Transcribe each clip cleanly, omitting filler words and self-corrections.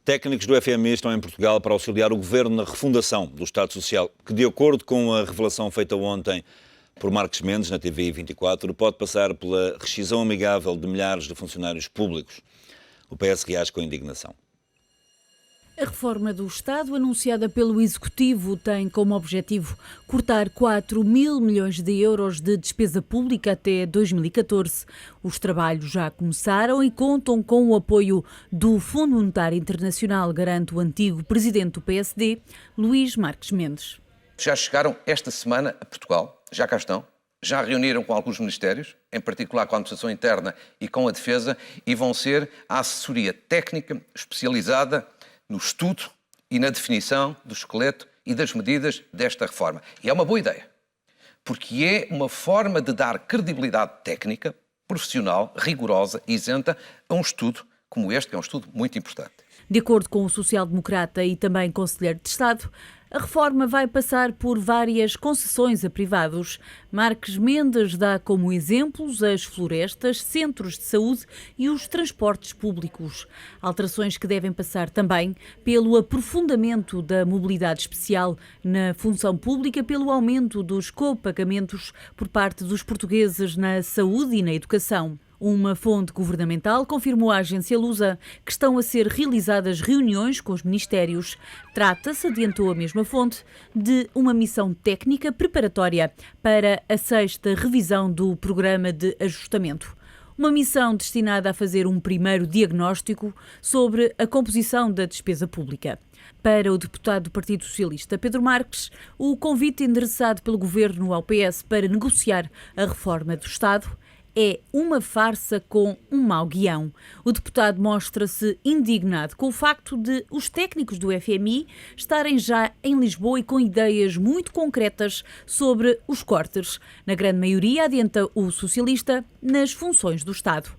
Técnicos do FMI estão em Portugal para auxiliar o Governo na refundação do Estado Social, que, de acordo com a revelação feita ontem por Marcos Mendes na TVI 24, pode passar pela rescisão amigável de milhares de funcionários públicos. O PS reage com indignação. A reforma do Estado, anunciada pelo Executivo, tem como objetivo cortar 4 mil milhões de euros de despesa pública até 2014. Os trabalhos já começaram e contam com o apoio do Fundo Monetário Internacional, garante o antigo presidente do PSD, Luís Marques Mendes. Já chegaram esta semana a Portugal, já cá estão, já reuniram com alguns ministérios, em particular com a Administração Interna e com a Defesa, e vão ser a assessoria técnica especializada no estudo e na definição do esqueleto e das medidas desta reforma. E é uma boa ideia, porque é uma forma de dar credibilidade técnica, profissional, rigorosa e isenta a um estudo como este, que é um estudo muito importante. De acordo com o social-democrata e também conselheiro de Estado, a reforma vai passar por várias concessões a privados. Marques Mendes dá como exemplos as florestas, centros de saúde e os transportes públicos. Alterações que devem passar também pelo aprofundamento da mobilidade especial na função pública, pelo aumento dos copagamentos por parte dos portugueses na saúde e na educação. Uma fonte governamental confirmou à agência Lusa que estão a ser realizadas reuniões com os ministérios. Trata-se, adiantou a mesma fonte, de uma missão técnica preparatória para a 6ª revisão do Programa de Ajustamento. Uma missão destinada a fazer um primeiro diagnóstico sobre a composição da despesa pública. Para o deputado do Partido Socialista, Pedro Marques, o convite endereçado pelo Governo ao PS para negociar a reforma do Estado é uma farsa com um mau guião. O deputado mostra-se indignado com o facto de os técnicos do FMI estarem já em Lisboa e com ideias muito concretas sobre os cortes. Na grande maioria, adianta o socialista, nas funções do Estado.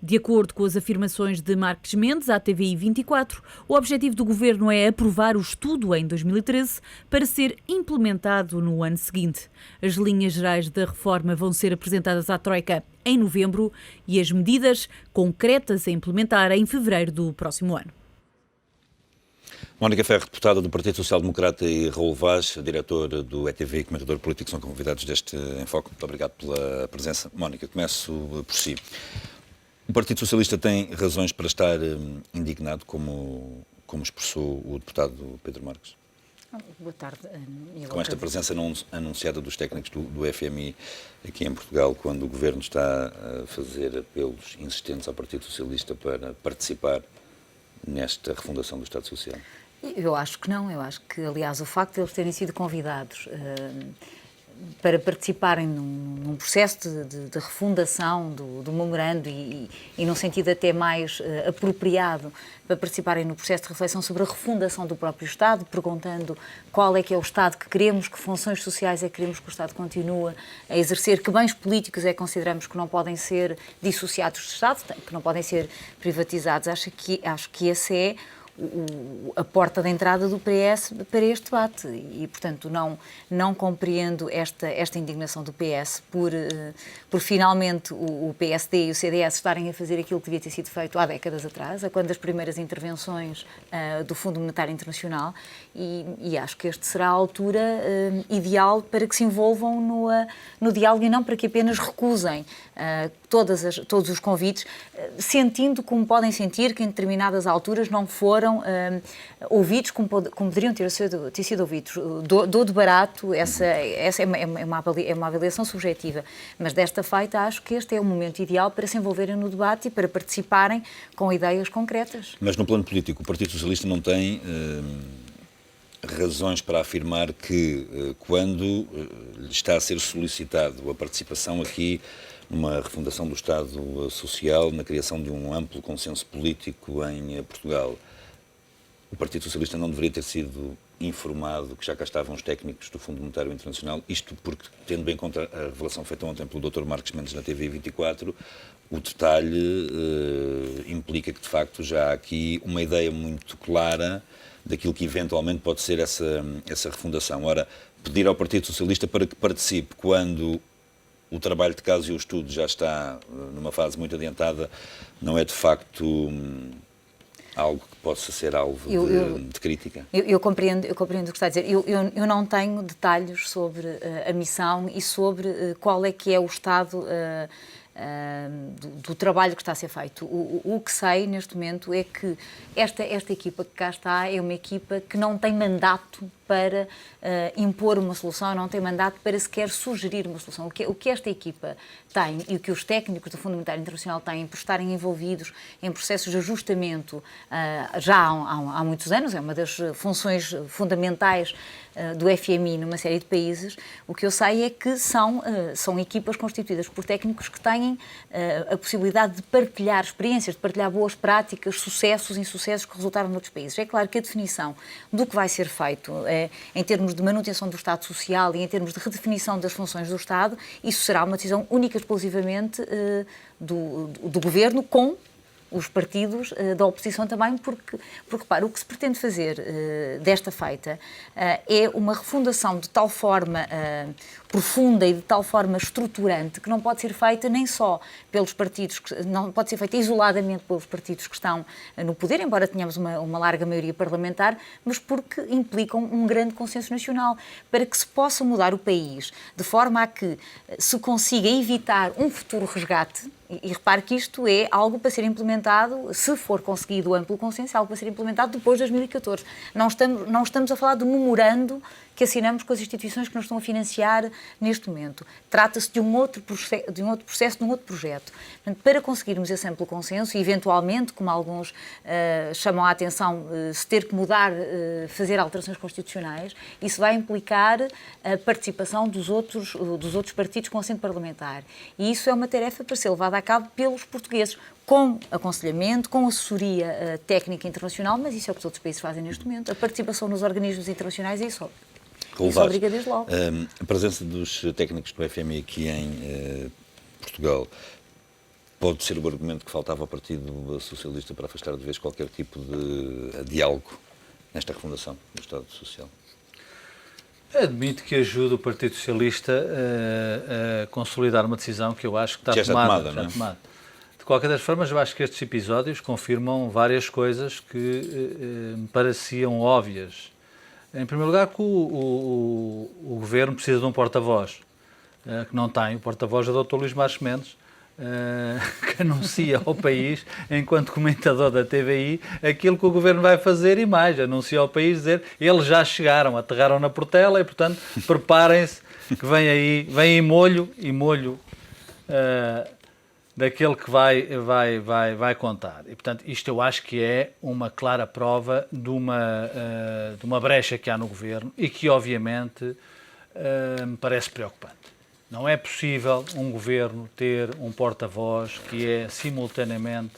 De acordo com as afirmações de Marques Mendes à TVI 24, o objetivo do governo é aprovar o estudo em 2013 para ser implementado no ano seguinte. As linhas gerais da reforma vão ser apresentadas à Troika em novembro e as medidas concretas a implementar em fevereiro do próximo ano. Mónica Ferro, deputada do Partido Social Democrata, e Raul Vaz, diretor do ETV e comentador político, são convidados deste Enfoque. Muito obrigado pela presença. Mónica, começo por si. O Partido Socialista tem razões para estar indignado, como expressou o deputado Pedro Marques? Boa tarde. Com esta presença não anunciada dos técnicos do FMI aqui em Portugal, quando o Governo está a fazer apelos insistentes ao Partido Socialista para participar nesta refundação do Estado Social? Eu acho que não. Eu acho que, aliás, o facto de eles terem sido convidados para participarem num processo de refundação do memorando e num sentido até mais apropriado, para participarem no processo de reflexão sobre a refundação do próprio Estado, perguntando qual é que é o Estado que queremos, que funções sociais é que queremos que o Estado continue a exercer, que bens políticos é que consideramos que não podem ser dissociados do Estado, que não podem ser privatizados. Acho que esse é a porta de entrada do PS para este debate e, portanto, não compreendo esta indignação do PS por finalmente o PSD e o CDS estarem a fazer aquilo que devia ter sido feito há décadas atrás, a quando das primeiras intervenções do Fundo Monetário Internacional, e acho que este será a altura ideal para que se envolvam no diálogo e não para que apenas recusem todos os convites, sentindo como podem sentir que em determinadas alturas não foram ouvidos como poderiam ter sido ouvidos. Dou de barato, essa é uma avaliação subjetiva, mas desta feita acho que este é o momento ideal para se envolverem no debate e para participarem com ideias concretas. Mas no plano político, o Partido Socialista não tem razões para afirmar que quando lhe está a ser solicitado a participação aqui numa refundação do Estado Social, na criação de um amplo consenso político em Portugal, o Partido Socialista não deveria ter sido informado que já cá estavam os técnicos do Fundo Monetário Internacional, isto porque, tendo bem em conta a revelação feita ontem pelo Dr. Marcos Mendes na TV 24, o detalhe implica que, de facto, já há aqui uma ideia muito clara daquilo que eventualmente pode ser essa refundação. Ora, pedir ao Partido Socialista para que participe quando o trabalho de casa e o estudo já está numa fase muito adiantada, não é de facto algo que possa ser alvo de crítica? Eu compreendo o que está a dizer. Eu não tenho detalhes sobre a missão e sobre qual é que é o estado do trabalho que está a ser feito. O que sei neste momento é que esta equipa que cá está é uma equipa que não tem mandato para impor uma solução, não tem mandato para sequer sugerir uma solução. O que esta equipa tem e o que os técnicos do Fundo Monetário Internacional têm por estarem envolvidos em processos de ajustamento já há muitos anos, é uma das funções fundamentais do FMI numa série de países. O que eu sei é que são equipas constituídas por técnicos que têm a possibilidade de partilhar experiências, de partilhar boas práticas, sucessos e insucessos que resultaram noutros países. É claro que a definição do que vai ser feito em termos de manutenção do Estado Social e em termos de redefinição das funções do Estado, isso será uma decisão única e exclusivamente do Governo com os partidos da oposição também, porque repara, o que se pretende fazer desta feita é uma refundação de tal forma profunda e de tal forma estruturante que não pode ser feita nem só pelos partidos, não pode ser feita isoladamente pelos partidos que estão no poder, embora tenhamos uma larga maioria parlamentar, mas porque implicam um grande consenso nacional, para que se possa mudar o país de forma a que se consiga evitar um futuro resgate. E repare que isto é algo para ser implementado, se for conseguido o amplo consenso, é algo para ser implementado depois de 2014. Não estamos a falar do memorando que assinamos com as instituições que nos estão a financiar neste momento. Trata-se de um outro processo, de um outro projeto. Portanto, para conseguirmos esse amplo consenso, e eventualmente, como alguns chamam a atenção, se ter que mudar, fazer alterações constitucionais, isso vai implicar a participação dos outros partidos com assento parlamentar. E isso é uma tarefa para ser levada a cabo pelos portugueses, com aconselhamento, com assessoria técnica internacional, mas isso é o que os outros países fazem neste momento. A participação nos organismos internacionais é isso. Isso obriga desde logo. A presença dos técnicos do FMI aqui em Portugal pode ser o argumento que faltava ao Partido Socialista para afastar de vez qualquer tipo de diálogo nesta refundação do Estado Social? Admito que ajude o Partido Socialista a consolidar uma decisão que eu acho que está tomada. Não é? De qualquer das formas, eu acho que estes episódios confirmam várias coisas que me pareciam óbvias. Em primeiro lugar, que o Governo precisa de um porta-voz, que não tem. O porta-voz é o Dr. Luís Marques Mendes, que anuncia ao país, enquanto comentador da TVI, aquilo que o Governo vai fazer e mais. Anuncia ao país dizer, eles já chegaram, aterraram na Portela e, portanto, preparem-se que vem molho daquele que vai contar. E, portanto, isto eu acho que é uma clara prova de uma brecha que há no Governo e que, obviamente, me parece preocupante. Não é possível um Governo ter um porta-voz que é, simultaneamente,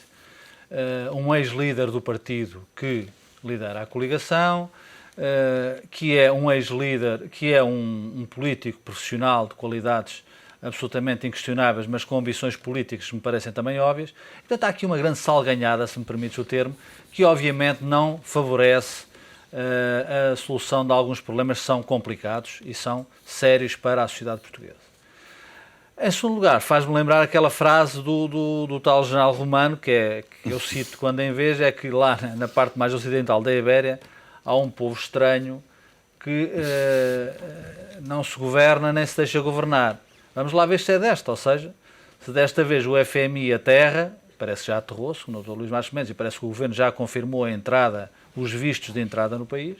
um ex-líder do partido que lidera a coligação, que é um ex-líder, que é um político profissional de qualidades absolutamente inquestionáveis, mas com ambições políticas que me parecem também óbvias. Portanto, há aqui uma grande salganhada, se me permites o termo, que obviamente não favorece a solução de alguns problemas que são complicados e são sérios para a sociedade portuguesa. Em segundo lugar, faz-me lembrar aquela frase do tal general romano, que eu cito quando em vez, é que lá na parte mais ocidental da Ibéria há um povo estranho que não se governa nem se deixa governar. Vamos lá ver se é desta, ou seja, se desta vez o FMI aterra, parece que já aterrou, segundo o Dr. Luís Marques Mendes, e parece que o Governo já confirmou a entrada, os vistos de entrada no país,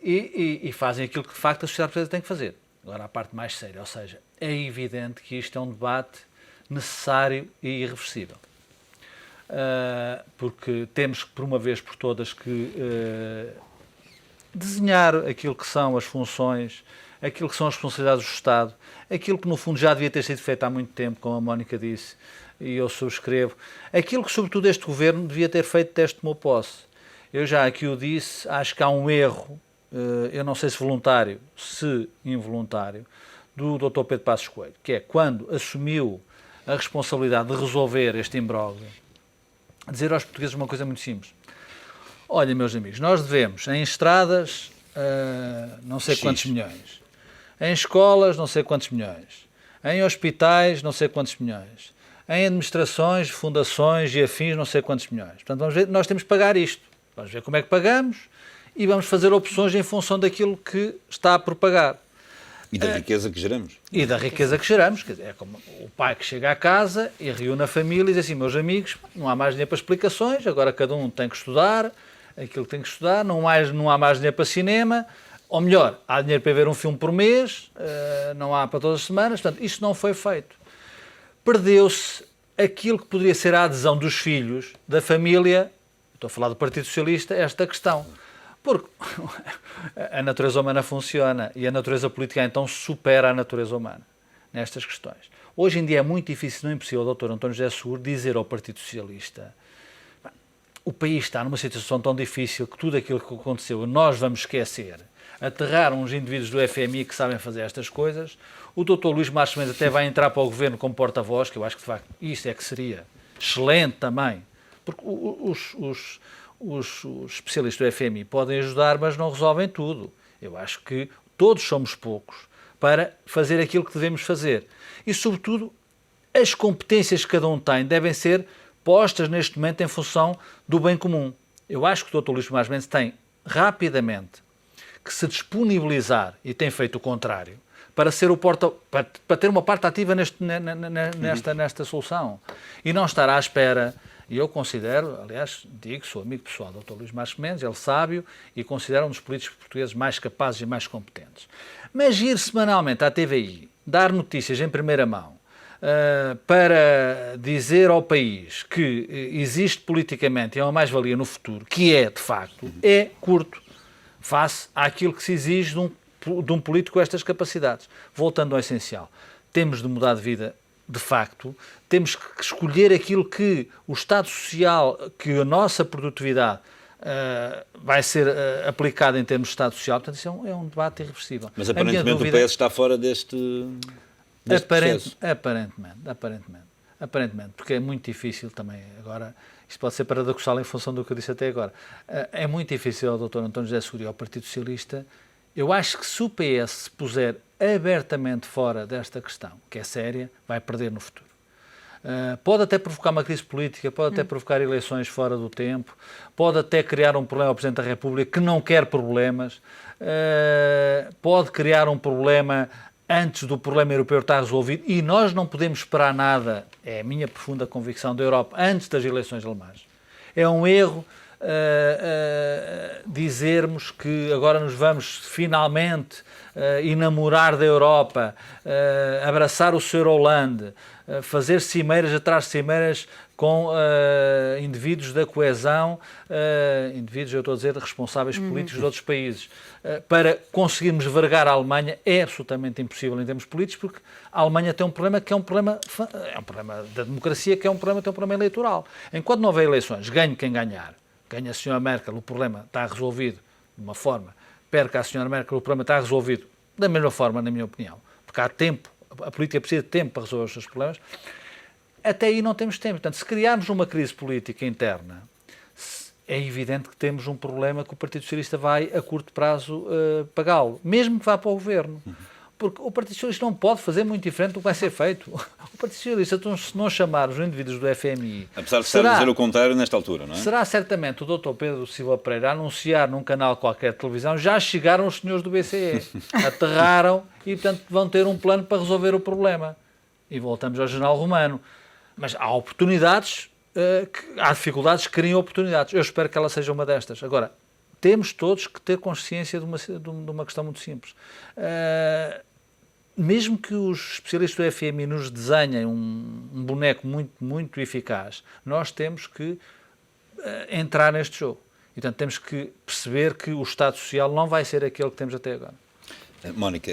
e fazem aquilo que de facto a sociedade portuguesa tem que fazer. Agora a parte mais séria, ou seja, é evidente que isto é um debate necessário e irreversível. Porque temos que, por uma vez por todas, que desenhar aquilo que são as funções, aquilo que são as responsabilidades do Estado, aquilo que no fundo já devia ter sido feito há muito tempo, como a Mónica disse, e eu subscrevo, aquilo que sobretudo este Governo devia ter feito desde que tomou posse. Eu já aqui o disse, acho que há um erro, eu não sei se voluntário, se involuntário, do Dr. Pedro Passos Coelho, que é quando assumiu a responsabilidade de resolver este imbróglio, dizer aos portugueses uma coisa muito simples. Olha, meus amigos, nós devemos em estradas não sei quantos milhões, em escolas não sei quantos milhões, em hospitais não sei quantos milhões, em administrações, fundações e afins não sei quantos milhões. Portanto, vamos ver, nós temos que pagar isto. Vamos ver como é que pagamos e vamos fazer opções em função daquilo que está a propagar. E da riqueza que geramos. E da riqueza que geramos. Quer dizer, é como o pai que chega à casa e reúne a família e diz assim, meus amigos, não há mais dinheiro para explicações, agora cada um tem que estudar aquilo que tem que estudar, não há mais dinheiro para cinema, ou melhor, há dinheiro para ver um filme por mês, não há para todas as semanas, portanto, isso não foi feito. Perdeu-se aquilo que poderia ser a adesão dos filhos, da família, estou a falar do Partido Socialista, esta questão. Porque a natureza humana funciona e a natureza política então supera a natureza humana nestas questões. Hoje em dia é muito difícil, não é impossível, o Dr. António José Seguro dizer ao Partido Socialista o país está numa situação tão difícil que tudo aquilo que aconteceu nós vamos esquecer. Aterrar uns indivíduos do FMI que sabem fazer estas coisas. O Dr. Luís Marques Mendes até vai entrar para o governo como porta-voz, que eu acho que de facto isso é que seria excelente também, porque os especialistas do FMI podem ajudar, mas não resolvem tudo. Eu acho que todos somos poucos para fazer aquilo que devemos fazer. E, sobretudo, as competências que cada um tem devem ser postas neste momento em função do bem comum. Eu acho que o Dr. Luís Marques Mendes tem rapidamente que se disponibilizar, e tem feito o contrário, para ser para ter uma parte ativa nesta solução. E não estar à espera. E eu considero, aliás, sou amigo pessoal do Dr. Luís Marques Mendes, ele sábio, e considero um dos políticos portugueses mais capazes e mais competentes. Mas ir semanalmente à TVI, dar notícias em primeira mão, para dizer ao país que existe politicamente e é uma mais-valia no futuro, que é, de facto, é curto, face àquilo que se exige de um político com estas capacidades. Voltando ao essencial, temos de mudar de vida. De facto, temos que escolher aquilo que o Estado Social, que a nossa produtividade vai ser aplicada em termos de Estado Social. Portanto, isso é um debate irreversível. Mas aparentemente o PS está fora deste processo. Aparentemente, porque é muito difícil também, agora, isto pode ser paradoxal em função do que eu disse até agora, é muito difícil ao Dr. António José Seguro e ao Partido Socialista. Eu acho que se o PS se puser abertamente fora desta questão, que é séria, vai perder no futuro. Pode até provocar uma crise política, pode até provocar eleições fora do tempo, pode até criar um problema ao Presidente da República que não quer problemas, pode criar um problema antes do problema europeu estar resolvido e nós não podemos esperar nada, é a minha profunda convicção, da Europa antes das eleições alemãs. É um erro dizermos que agora nos vamos finalmente enamorar da Europa, abraçar o Sr. Hollande, fazer cimeiras atrás de cimeiras com indivíduos da coesão, indivíduos, eu estou a dizer, responsáveis políticos de outros países, para conseguirmos vergar a Alemanha é absolutamente impossível em termos políticos, porque a Alemanha tem um problema que é um problema da democracia, que tem um problema eleitoral. Enquanto não houver eleições, ganhe quem ganhar. Ganha a Sra. Merkel, o problema está resolvido de uma forma. Perca a Sra. Merkel, o problema está resolvido da mesma forma, na minha opinião. Porque há tempo, a política precisa de tempo para resolver os seus problemas. Até aí não temos tempo. Portanto, se criarmos uma crise política interna, é evidente que temos um problema que o Partido Socialista vai, a curto prazo, pagá-lo. Mesmo que vá para o governo. Porque o Partido Socialista não pode fazer muito diferente do que vai ser feito. O Partido Socialista, se não chamar os indivíduos do FMI... Apesar de estar a dizer o contrário nesta altura, não é? Será certamente o Dr. Pedro Silva Pereira a anunciar num canal qualquer de televisão, já chegaram os senhores do BCE, aterraram e, portanto, vão ter um plano para resolver o problema. E voltamos ao Jornal Romano. Mas há oportunidades, há dificuldades que criam oportunidades. Eu espero que ela seja uma destas. Agora, temos todos que ter consciência de uma questão muito simples. Mesmo que os especialistas do FMI nos desenhem um boneco muito, muito eficaz, nós temos que entrar neste jogo. E, portanto, temos que perceber que o Estado Social não vai ser aquele que temos até agora. Mónica,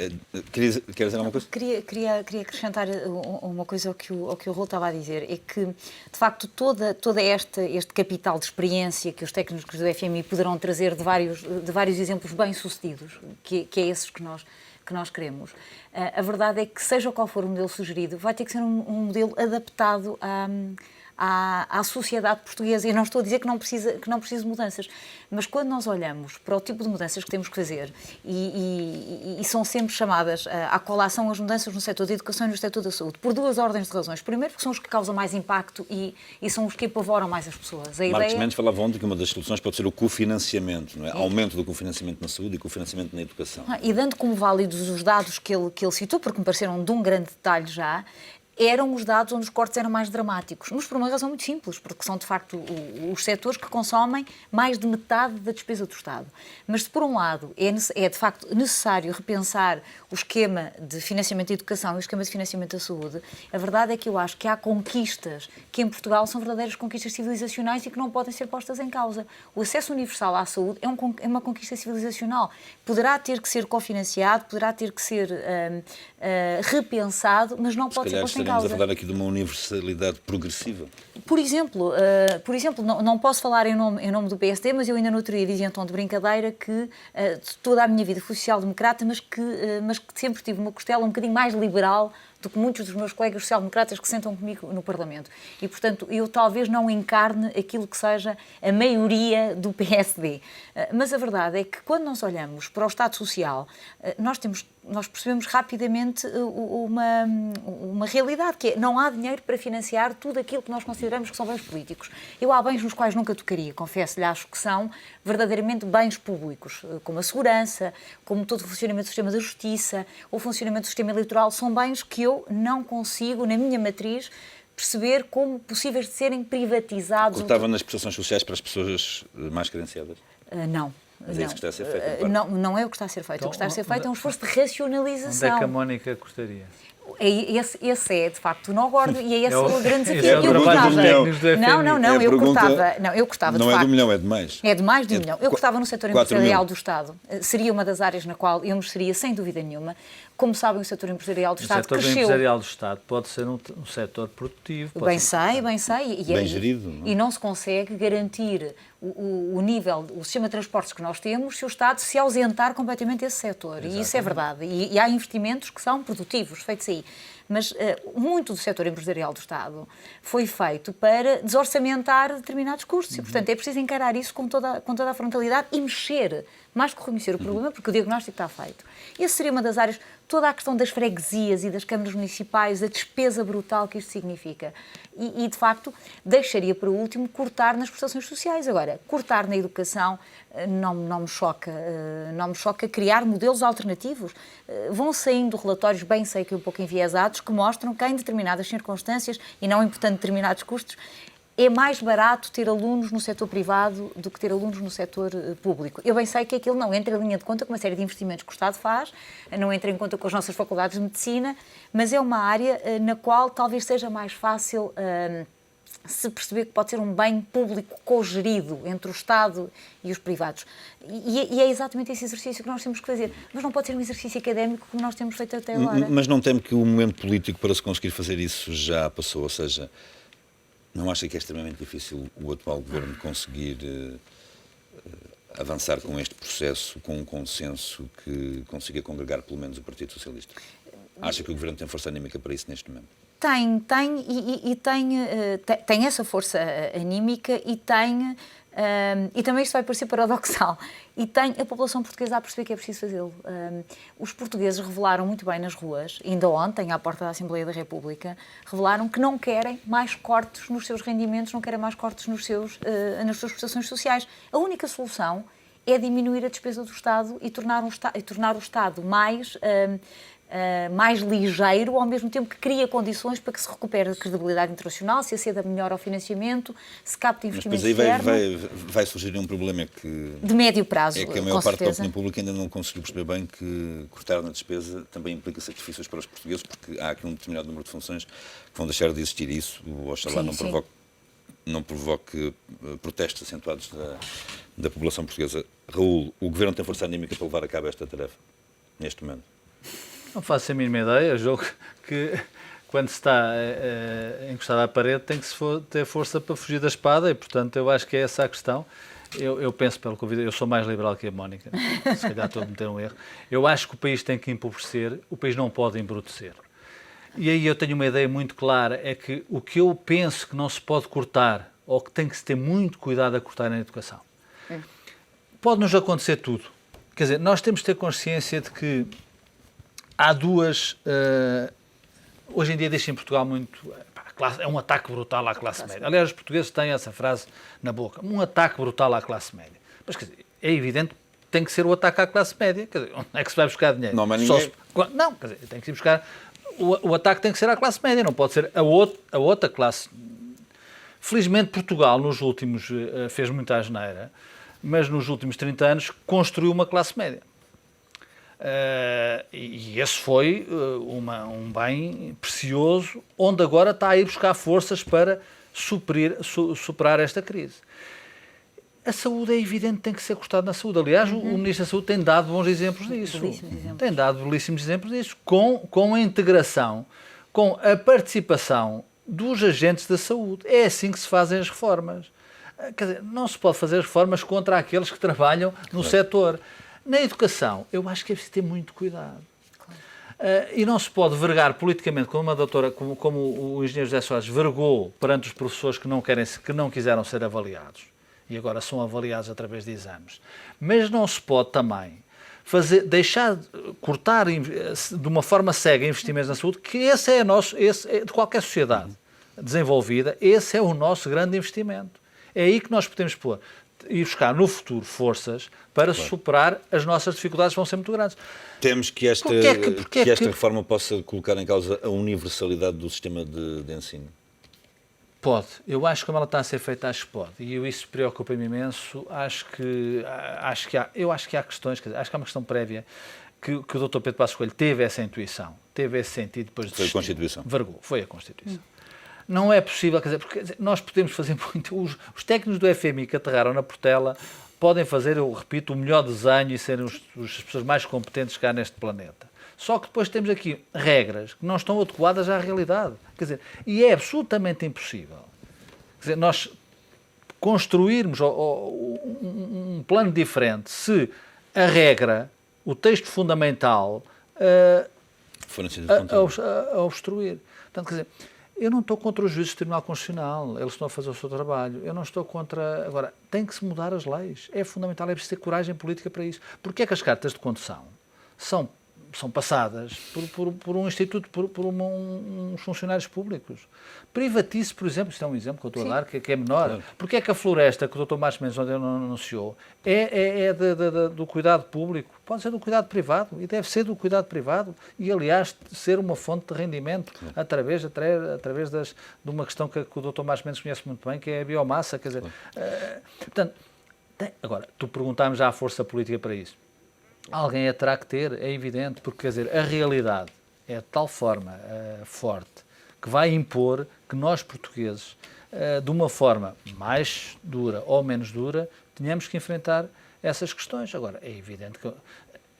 queres dizer alguma coisa? Queria acrescentar uma coisa ao que o Raul estava a dizer, é que, de facto, toda este capital de experiência que os técnicos do FMI poderão trazer de vários exemplos bem-sucedidos, que é esses que nós queremos. A verdade é que, seja qual for o modelo sugerido, vai ter que ser um modelo adaptado à sociedade portuguesa. Eu não estou a dizer que não precisa de mudanças, mas quando nós olhamos para o tipo de mudanças que temos que fazer e são sempre chamadas à colação as mudanças no setor da educação e no setor da saúde, por duas ordens de razões. Primeiro, porque são os que causam mais impacto e são os que apavoram mais as pessoas. Marcos Mendes falava ontem que uma das soluções pode ser o cofinanciamento, não é? Aumento do cofinanciamento na saúde e cofinanciamento na educação. E dando como válidos os dados que ele citou, porque me pareceram de um grande detalhe já, eram os dados onde os cortes eram mais dramáticos. Mas por uma razão muito simples, porque são de facto os setores que consomem mais de metade da despesa do Estado. Mas se por um lado é de facto necessário repensar o esquema de financiamento da educação e o esquema de financiamento da saúde, a verdade é que eu acho que há conquistas que em Portugal são verdadeiras conquistas civilizacionais e que não podem ser postas em causa. O acesso universal à saúde é uma conquista civilizacional. Poderá ter que ser cofinanciado, poderá ter que ser repensado, mas não pode ser posto em causa. Estaremos a falar aqui de uma universalidade progressiva. Por exemplo, não posso falar em nome do PSD, mas eu ainda no outro dia dizia em tom de brincadeira que toda a minha vida fui social-democrata, mas que sempre tive uma costela um bocadinho mais liberal do que muitos dos meus colegas social-democratas que sentam comigo no Parlamento. E, portanto, eu talvez não encarne aquilo que seja a maioria do PSD. Mas a verdade é que, quando nós olhamos para o Estado Social, nós percebemos rapidamente uma realidade, que é não há dinheiro para financiar tudo aquilo que nós consideramos que são bens políticos. Há bens nos quais nunca tocaria, confesso-lhe, acho que são verdadeiramente bens públicos, como a segurança, como todo o funcionamento do sistema da justiça, ou o funcionamento do sistema eleitoral, são bens que eu não consigo, na minha matriz, perceber como possíveis de serem privatizados. Cortava nas prestações sociais para as pessoas mais carenciadas? Não. Mas é isso que está a ser feito? Não é o que está a ser feito. Então, o que está a ser feito é um esforço de racionalização. Onde é que a Mónica gostaria? Esse é, de facto, o nó gordo e é esse o grande desafio. É o trabalho dos técnicos do FMI. Não, eu cortava, de não facto. É do milhão, é de mais. É de mais de um milhão. Eu cortava no setor empresarial do Estado. Seria uma das áreas na qual eu mexeria, sem dúvida nenhuma. Como sabem, o setor empresarial do Estado cresceu. O setor empresarial do Estado pode ser um setor produtivo. Bem sei. Bem gerido. E não se consegue garantir o nível, o sistema de transportes que nós temos se o Estado se ausentar completamente desse setor. Exatamente. E isso é verdade. E há investimentos que são produtivos, feitos aí. Mas muito do setor empresarial do Estado foi feito para desorçamentar determinados custos. E, portanto, é preciso encarar isso com toda a frontalidade e mexer, mais que reconhecer o problema, porque o diagnóstico está feito. Essa seria uma das áreas, toda a questão das freguesias e das câmaras municipais, a despesa brutal que isto significa. E, de facto, deixaria para o último cortar nas prestações sociais. Agora, cortar na educação não me choca. Não me choca criar modelos alternativos. Vão saindo relatórios, bem sei que um pouco enviesados, que mostram que em determinadas circunstâncias, e não importando determinados custos, é mais barato ter alunos no setor privado do que ter alunos no setor público. Eu bem sei que aquilo não entra em linha de conta com uma série de investimentos que o Estado faz, não entra em conta com as nossas faculdades de medicina, mas é uma área na qual talvez seja mais fácil se perceber que pode ser um bem público cogerido entre o Estado e os privados. E é exatamente esse exercício que nós temos que fazer. Mas não pode ser um exercício académico como nós temos feito até agora. Mas não teme que o momento político para se conseguir fazer isso já passou? Ou seja, não acha que é extremamente difícil o atual governo conseguir avançar com este processo, com um consenso que consiga congregar pelo menos o Partido Socialista? Acha que o governo tem força anímica para isso neste momento? Tem essa força anímica e também isto vai parecer paradoxal, e tem a população portuguesa a perceber que é preciso fazê-lo. Os portugueses revelaram muito bem nas ruas, ainda ontem, à porta da Assembleia da República, revelaram que não querem mais cortes nos seus rendimentos, não querem mais cortes nas suas prestações sociais. A única solução é diminuir a despesa do Estado e tornar o Estado mais ligeiro, ao mesmo tempo que cria condições para que se recupere a credibilidade internacional, se aceda melhor ao financiamento, se capte investimento externo. Mas vai surgir um problema de médio prazo, é que a maior parte da opinião pública ainda não conseguiu perceber bem que cortar na despesa também implica sacrifícios para os portugueses, porque há aqui um determinado número de funções que vão deixar de existir. Isso, oxalá não provoque protestos acentuados da população portuguesa. Raul, o Governo tem força anímica para levar a cabo esta tarefa, neste momento? Não faço a mínima ideia. Jogo que, quando se está encostado à parede, tem que ter força para fugir da espada e, portanto, eu acho que é essa a questão. Eu penso, pelo que eu sou mais liberal que a Mónica, se calhar estou a meter um erro. Eu acho que o país tem que empobrecer, o país não pode embrutecer. E aí eu tenho uma ideia muito clara, é que o que eu penso que não se pode cortar, ou que tem que se ter muito cuidado a cortar na educação, pode-nos acontecer tudo. Quer dizer, nós temos de ter consciência de que há duas... hoje em dia diz-se em Portugal muito... é um ataque brutal à classe média. Aliás, os portugueses têm essa frase na boca. Um ataque brutal à classe média. Mas, quer dizer, é evidente que tem que ser o ataque à classe média. Quer dizer, onde é que se vai buscar dinheiro? Não, mas ninguém... Não, quer dizer, tem que se buscar... O ataque tem que ser à classe média, não pode ser a outra classe. Felizmente, Portugal, nos últimos... fez muita asneira, mas nos últimos 30 anos construiu uma classe média. E esse foi um bem precioso, onde agora está a ir buscar forças para superar esta crise. A saúde é evidente que tem que ser cortada na saúde. Aliás, o Ministro da Saúde tem dado bons exemplos disso. Tem dado belíssimos exemplos disso, com a integração, com a participação dos agentes da saúde. É assim que se fazem as reformas. Quer dizer, não se pode fazer reformas contra aqueles que trabalham no setor. Na educação, eu acho que é preciso ter muito cuidado. E não se pode vergar politicamente, como uma doutora, como o engenheiro José Soares vergou perante os professores que não quiseram ser avaliados, e agora são avaliados através de exames. Mas não se pode também cortar de uma forma cega investimentos na saúde, que esse é de qualquer sociedade desenvolvida, esse é o nosso grande investimento. É aí que nós podemos pôr e buscar no futuro forças para superar as nossas dificuldades, que vão ser muito grandes. Temos que esta reforma possa colocar em causa a universalidade do sistema de ensino? Pode. Eu acho que como ela está a ser feita, acho que pode. E isso preocupa-me imenso. Acho que há questões, acho que há uma questão prévia que o Dr. Pedro Passos Coelho teve essa intuição, teve esse sentido depois de Foi a Constituição. Vergou. Foi a Constituição. Não é possível, quer dizer, porque nós podemos fazer muito. Os técnicos do FMI que aterraram na Portela podem fazer, eu repito, o melhor desenho e serem as pessoas mais competentes cá neste planeta. Só que depois temos aqui regras que não estão adequadas à realidade. Quer dizer, e é absolutamente impossível. Quer dizer, nós construirmos um plano diferente se a regra, o texto fundamental, a obstruir. Portanto, quer dizer, eu não estou contra os juízes do Tribunal Constitucional, eles estão a fazer o seu trabalho, eu não estou contra... Agora, tem que se mudar as leis, é fundamental, é preciso ter coragem política para isso. Porque é que as cartas de condução são passadas por um instituto, por uns funcionários públicos? Privatize, por exemplo, isto é um exemplo que eu estou a dar, que é menor. Claro. Porque é que a floresta, que o Dr. Márcio Mendes anunciou, é do cuidado público? Pode ser do cuidado privado, e deve ser do cuidado privado, e aliás ser uma fonte de rendimento através de uma questão que o Dr. Márcio Mendes conhece muito bem, que é a biomassa. Quer dizer, portanto, agora, tu perguntámos já a força política para isso. Alguém a terá que ter, é evidente, porque quer dizer, a realidade é de tal forma forte que vai impor que nós, portugueses, de uma forma mais dura ou menos dura, tenhamos que enfrentar essas questões. Agora, é evidente que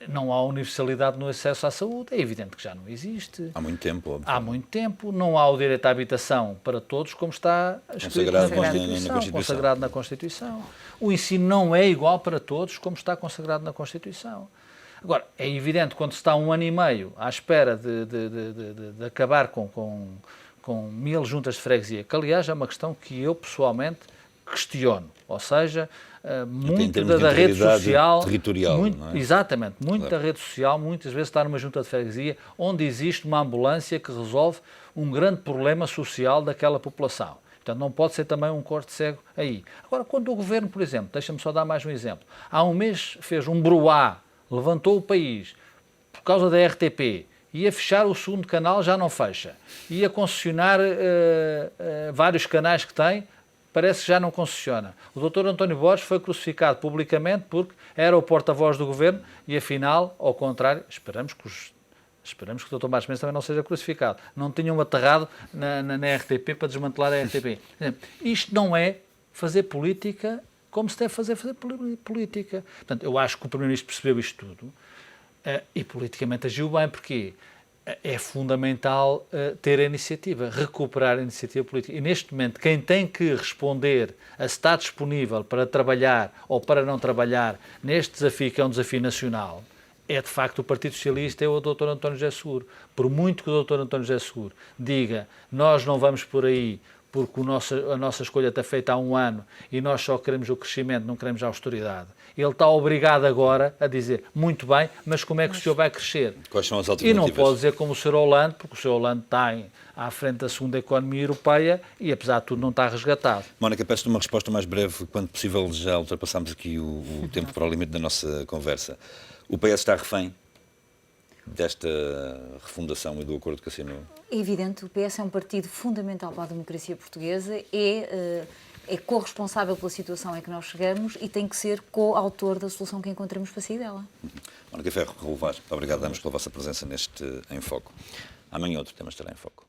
não há universalidade no acesso à saúde, é evidente que já não existe. Há muito tempo, óbvio. Há muito tempo. Não há o direito à habitação para todos, como está escrito na Constituição, consagrado na Constituição. O ensino não é igual para todos, como está consagrado na Constituição. Agora, é evidente, quando se está 1 ano e meio à espera de acabar com 1000 juntas de freguesia, que aliás é uma questão que eu pessoalmente questiono, ou seja, muito da rede social, territorial, muito, não é? Exatamente, muito Claro. da rede social, muitas vezes está numa junta de freguesia onde existe uma ambulância que resolve um grande problema social daquela população. Portanto, não pode ser também um corte cego aí. Agora, quando o Governo, por exemplo, deixa-me só dar mais um exemplo, há um mês fez um broá, levantou o país por causa da RTP, ia fechar o segundo canal, já não fecha, ia concessionar vários canais que tem, parece que já não concessiona. O Dr. António Borges foi crucificado publicamente porque era o porta-voz do Governo e, afinal, ao contrário, esperamos que o Dr. Márcio Mendes também não seja crucificado. Não tinham aterrado na RTP para desmantelar a RTP. Isto não é fazer política como se deve fazer política. Portanto, eu acho que o Primeiro-Ministro percebeu isto tudo e politicamente agiu bem, porque é fundamental ter a iniciativa, recuperar a iniciativa política. E neste momento, quem tem que responder a se está disponível para trabalhar ou para não trabalhar neste desafio, que é um desafio nacional, é de facto o Partido Socialista, é o Dr. António José Seguro. Por muito que o Dr. António José Seguro diga, nós não vamos por aí porque a nossa escolha está feita há um ano e nós só queremos o crescimento, não queremos a austeridade. Ele está obrigado agora a dizer, muito bem, mas como é que o senhor vai crescer? Quais são as E alternativas? não pode dizer como o Sr. Hollande, porque o Sr. Hollande está à frente da segunda economia europeia e, apesar de tudo, não está resgatado. Mónica, peço-te uma resposta mais breve, quando possível, já ultrapassamos aqui o tempo para o limite da nossa conversa. O PS está refém desta refundação e do acordo que assinou? É evidente, o PS é um partido fundamental para a democracia portuguesa, é corresponsável pela situação em que nós chegamos e tem que ser coautor da solução que encontramos para sair dela. Mónica Ferro, Raul Vaz, obrigado, damos pela vossa presença neste Em Foco. Amanhã outro tema estará em Foco.